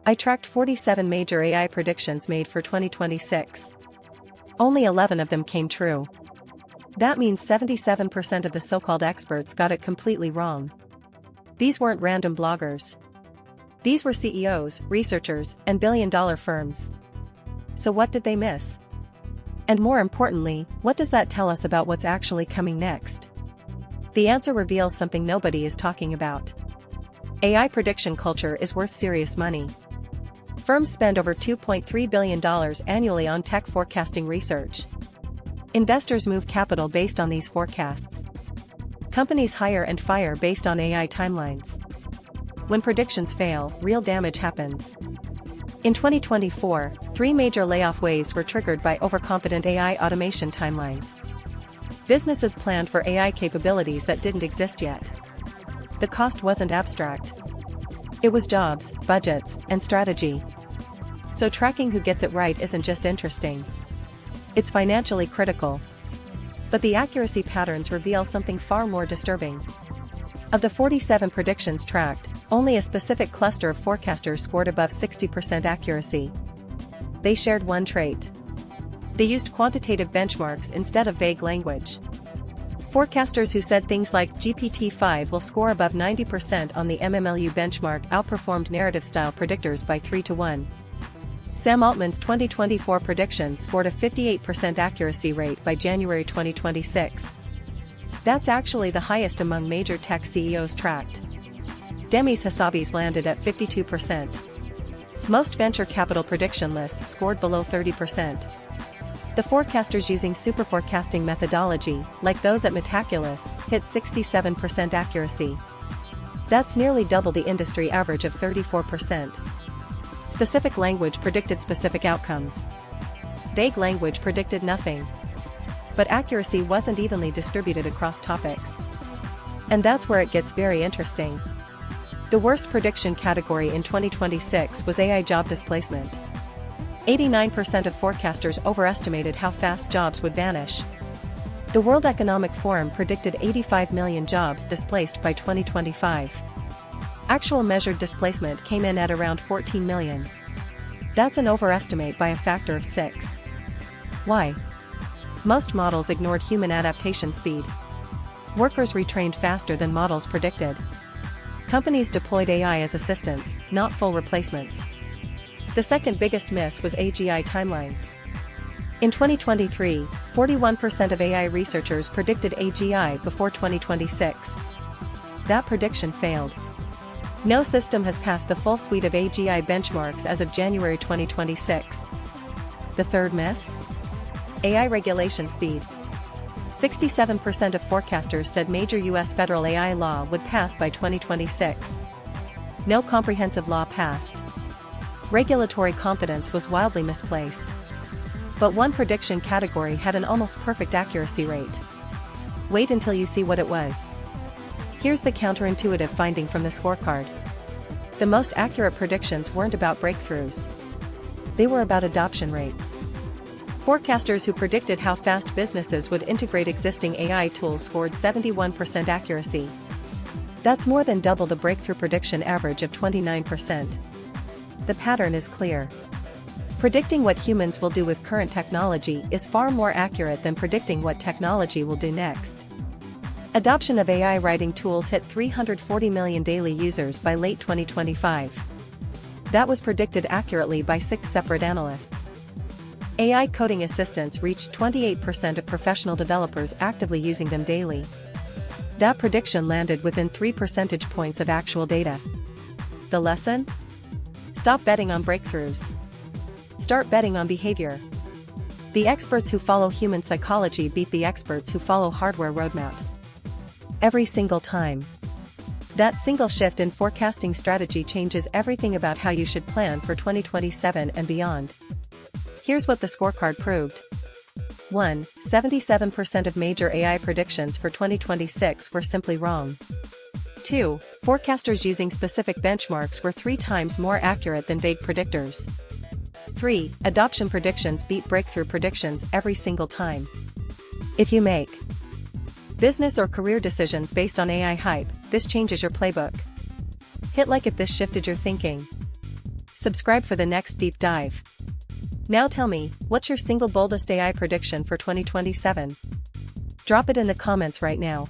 I tracked 47 major AI predictions made for 2026. Only 11 of them came true. That means 77% of the so-called experts got it completely wrong. These weren't random bloggers. These were CEOs, researchers, and billion-dollar firms. So what did they miss? And more importantly, what does that tell us about what's actually coming next? The answer reveals something nobody is talking about. AI prediction culture is worth serious money. Firms spend over $2.3 billion annually on tech forecasting research. Investors move capital based on these forecasts. Companies hire and fire based on AI timelines. When predictions fail, real damage happens. In 2024, 3 major layoff waves were triggered by overconfident AI automation timelines. Businesses planned for AI capabilities that didn't exist yet. The cost wasn't abstract. It was jobs, budgets, and strategy. So tracking who gets it right isn't just interesting. It's financially critical. But the accuracy patterns reveal something far more disturbing. Of the 47 predictions tracked, only a specific cluster of forecasters scored above 60% accuracy. They shared one trait. They used quantitative benchmarks instead of vague language. Forecasters who said things like GPT-5 will score above 90% on the MMLU benchmark outperformed narrative-style predictors by 3 to 1. Sam Altman's 2024 prediction scored a 58% accuracy rate by January 2026. That's actually the highest among major tech CEOs tracked. Demi's Hasabi's landed at 52%. Most venture capital prediction lists scored below 30%. The forecasters using super forecasting methodology, like those at Metaculus, hit 67% accuracy. That's nearly double the industry average of 34%. Specific language predicted specific outcomes. Vague language predicted nothing. But accuracy wasn't evenly distributed across topics. And that's where it gets very interesting. The worst prediction category in 2026 was AI job displacement. 89% of forecasters overestimated how fast jobs would vanish. The World Economic Forum predicted 85 million jobs displaced by 2025. Actual measured displacement came in at around 14 million. That's an overestimate by a factor of 6. Why? Most models ignored human adaptation speed. Workers retrained faster than models predicted. Companies deployed AI as assistants, not full replacements. The second biggest miss was AGI timelines. In 2023, 41% of AI researchers predicted AGI before 2026. That prediction failed. No system has passed the full suite of AGI benchmarks as of January 2026. The third miss? AI regulation speed. 67% of forecasters said major U.S. federal AI law would pass by 2026. No comprehensive law passed. Regulatory confidence was wildly misplaced. But one prediction category had an almost perfect accuracy rate. Wait until you see what it was. Here's the counterintuitive finding from the scorecard. The most accurate predictions weren't about breakthroughs. They were about adoption rates. Forecasters who predicted how fast businesses would integrate existing AI tools scored 71% accuracy. That's more than double the breakthrough prediction average of 29%. The pattern is clear. Predicting what humans will do with current technology is far more accurate than predicting what technology will do next. Adoption of AI writing tools hit 340 million daily users by late 2025. That was predicted accurately by 6 separate analysts. AI coding assistants reached 28% of professional developers actively using them daily. That prediction landed within 3 percentage points of actual data. The lesson? Stop betting on breakthroughs. Start betting on behavior. The experts who follow human psychology beat the experts who follow hardware roadmaps. Every single time. That single shift in forecasting strategy changes everything about how you should plan for 2027 and beyond. Here's what the scorecard proved. 1. 77% of major AI predictions for 2026 were simply wrong. 2. Forecasters using specific benchmarks were 3 times more accurate than vague predictors. 3. Adoption predictions beat breakthrough predictions every single time. If you make business or career decisions based on AI hype, this changes your playbook. Hit like if this shifted your thinking. Subscribe for the next deep dive. Now tell me, what's your single boldest AI prediction for 2027? Drop it in the comments right now.